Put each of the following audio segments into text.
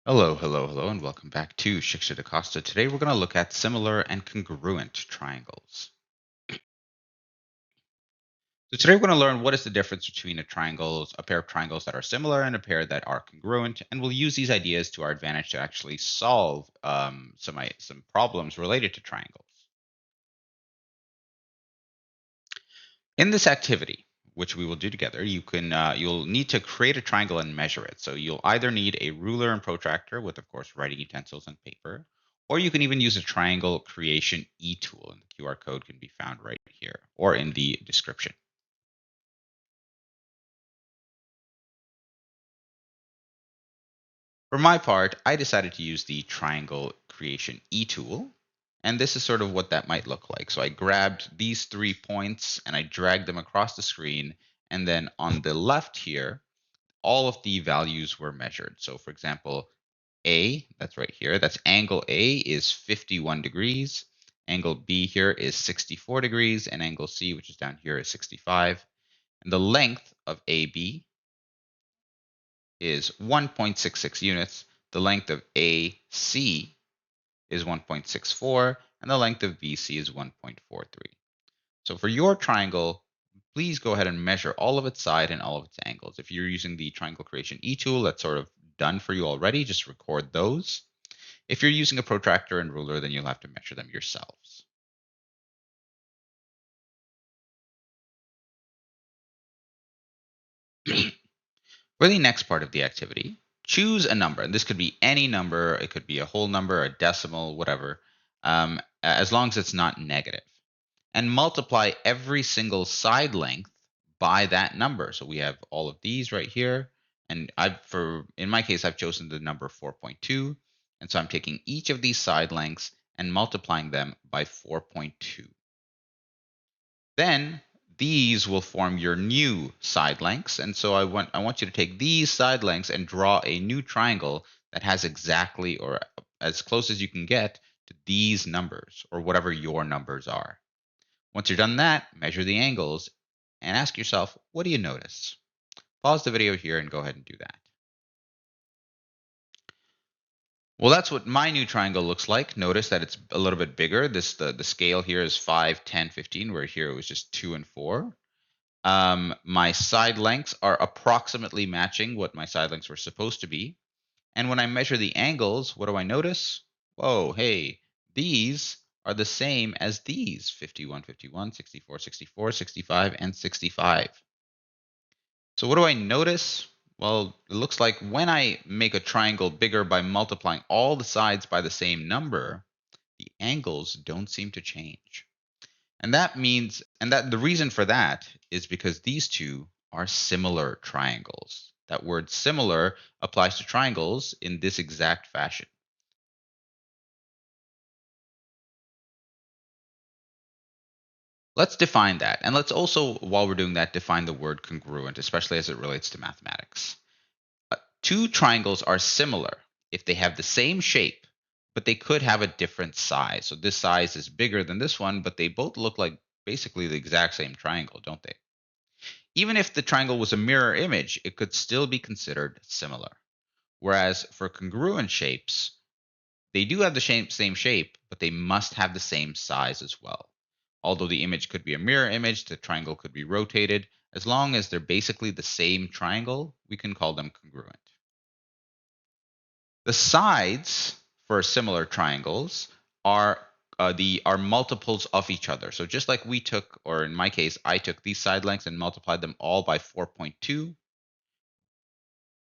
Hello, hello, hello, and welcome back to Shiksha DaCosta. Today we're going to look at similar and congruent triangles. So today we're going to learn what is the difference between a pair of triangles that are similar and a pair that are congruent, and we'll use these ideas to our advantage to actually solve some problems related to triangles. In this activity, which we will do together, you'll need to create a triangle and measure it. So you'll either need a ruler and protractor with, of course, writing utensils and paper, or you can even use a triangle creation e-tool, and the QR code can be found right here or in the description. For my part, I decided to use the triangle creation e-tool, and this is sort of what that might look like. So I grabbed these 3 points and I dragged them across the screen, and then on the left here, all of the values were measured. So for example, A, that's right here, that's angle A is 51 degrees. Angle B here is 64 degrees, and angle C, which is down here, is 65. And the length of AB is 1.66 units. The length of AC is 1.64, and the length of BC is 1.43. So for your triangle, please go ahead and measure all of its side and all of its angles. If you're using the triangle creation e-tool, that's sort of done for you already. Just record those. If you're using a protractor and ruler, then you'll have to measure them yourselves. For the next part of the activity, choose a number. And this could be any number. It could be a whole number, a decimal, whatever, as long as it's not negative. And multiply every single side length by that number. So we have all of these right here. And in my case, I've chosen the number 4.2. And so I'm taking each of these side lengths and multiplying them by 4.2. Then these will form your new side lengths. And so I want you to take these side lengths and draw a new triangle that has exactly or as close as you can get to these numbers or whatever your numbers are. Once you're done that, measure the angles and ask yourself, what do you notice? Pause the video here and go ahead and do that. Well, that's what my new triangle looks like. Notice that it's a little bit bigger. The scale here is 5, 10, 15, where here it was just 2 and 4. My side lengths are approximately matching what my side lengths were supposed to be. And when I measure the angles, what do I notice? Whoa, hey, these are the same as these, 51, 51, 64, 64, 65, and 65. So what do I notice? Well, it looks like when I make a triangle bigger by multiplying all the sides by the same number, the angles don't seem to change. And that the reason for that is because these two are similar triangles. That word similar applies to triangles in this exact fashion. Let's define that. And let's also, while we're doing that, define the word congruent, especially as it relates to mathematics. Two triangles are similar if they have the same shape, but they could have a different size. So this size is bigger than this one, but they both look like basically the exact same triangle, don't they? Even if the triangle was a mirror image, it could still be considered similar. Whereas for congruent shapes, they do have the same shape, but they must have the same size as well. Although the image could be a mirror image, the triangle could be rotated. As long as they're basically the same triangle, we can call them congruent. The sides for similar triangles are multiples of each other. So just like we took, or in my case, I took these side lengths and multiplied them all by 4.2.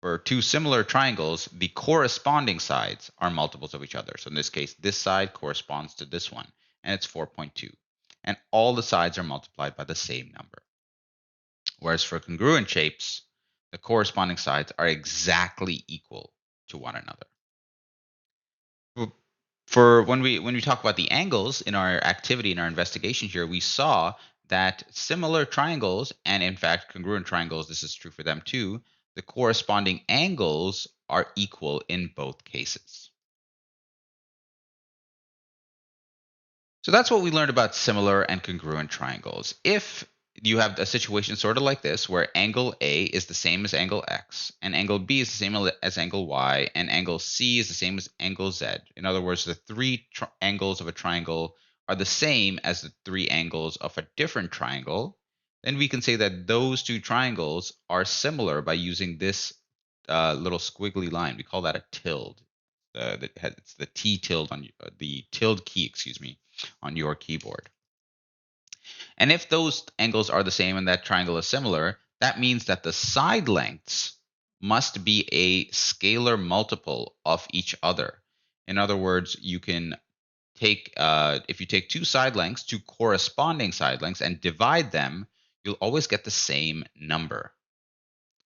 For two similar triangles, the corresponding sides are multiples of each other. So in this case, this side corresponds to this one, and it's 4.2. And all the sides are multiplied by the same number. Whereas for congruent shapes, the corresponding sides are exactly equal to one another. For when we talk about the angles in our activity, in our investigation here, we saw that similar triangles, and in fact congruent triangles, this is true for them too, the corresponding angles are equal in both cases. So that's what we learned about similar and congruent triangles. If you have a situation sort of like this, where angle A is the same as angle X, and angle B is the same as angle Y, and angle C is the same as angle Z. In other words, the three angles of a triangle are the same as the three angles of a different triangle. Then we can say that those two triangles are similar by using this little squiggly line. We call that a tilde. It's the T tilde on the tilde key, excuse me, on your keyboard. And if those angles are the same and that triangle is similar, that means that the side lengths must be a scalar multiple of each other. In other words, you can take, if you take two side lengths, two corresponding side lengths, and divide them, you'll always get the same number.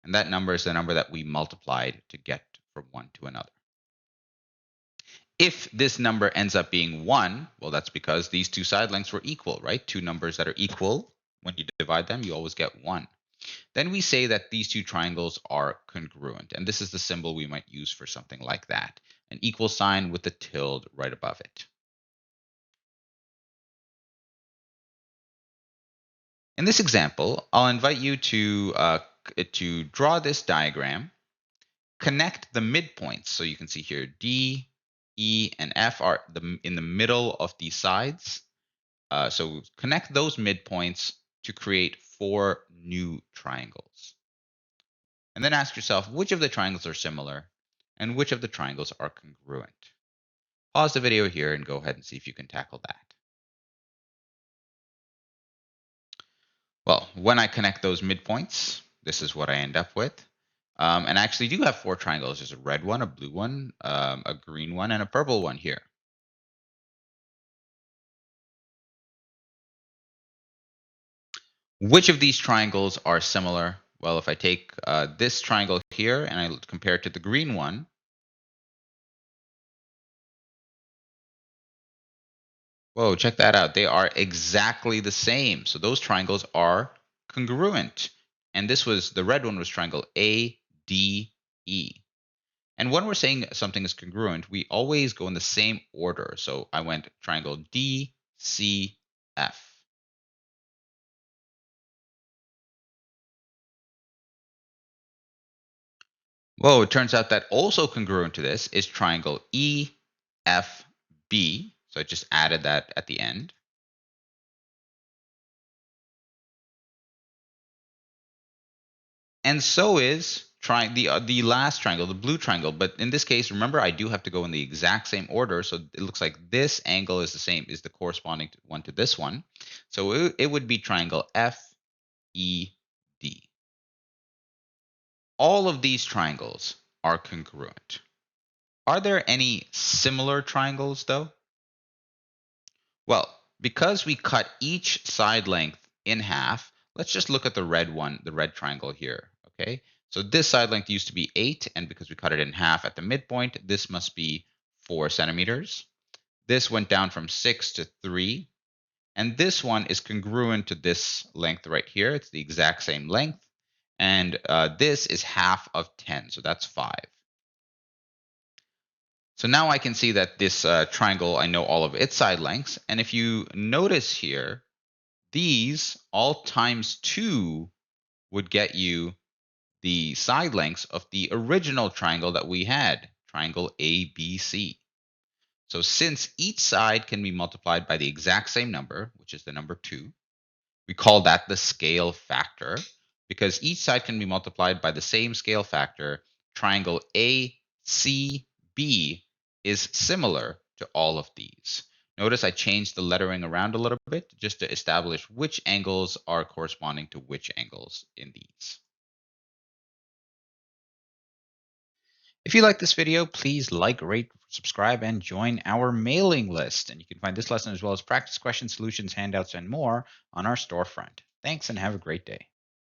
And that number is the number that we multiplied to get from one to another. If this number ends up being 1, well, that's because these two side lengths were equal, right? Two numbers that are equal, when you divide them, you always get 1. Then we say that these two triangles are congruent. And this is the symbol we might use for something like that, an equal sign with the tilde right above it. In this example, I'll invite you to draw this diagram, connect the midpoints. So you can see here D, E, and F are in the middle of these sides. So connect those midpoints to create 4 new triangles. And then ask yourself, which of the triangles are similar and which of the triangles are congruent? Pause the video here and go ahead and see if you can tackle that. Well, when I connect those midpoints, this is what I end up with. And I actually do have 4 triangles. There's a red one, a blue one, a green one, and a purple one here. Which of these triangles are similar? Well, if I take this triangle here and I compare it to the green one, whoa, check that out. They are exactly the same. So those triangles are congruent. And the red one was triangle ADE. And when we're saying something is congruent, we always go in the same order. So I went triangle DCF. Well, it turns out that also congruent to this is triangle EFB. So I just added that at the end. And so is the last triangle, the blue triangle. But in this case, remember, I do have to go in the exact same order. So it looks like this angle is the same, is the corresponding one to this one. So it would be triangle FED. All of these triangles are congruent. Are there any similar triangles, though? Well, because we cut each side length in half, let's just look at the red one, the red triangle here, okay? So this side length used to be 8, and because we cut it in half at the midpoint, this must be 4 centimeters. This went down from 6 to 3, and this one is congruent to this length right here. It's the exact same length, and this is half of 10, so that's 5. So now I can see that this triangle, I know all of its side lengths. And if you notice here, these all times 2 would get you the side lengths of the original triangle that we had, triangle ABC. So since each side can be multiplied by the exact same number, which is the number 2, we call that the scale factor. Because each side can be multiplied by the same scale factor, triangle ACB is similar to all of these. Notice I changed the lettering around a little bit just to establish which angles are corresponding to which angles in these. If you like this video, please like, rate, subscribe, and join our mailing list. And you can find this lesson as well as practice questions, solutions, handouts, and more on our storefront. Thanks and have a great day.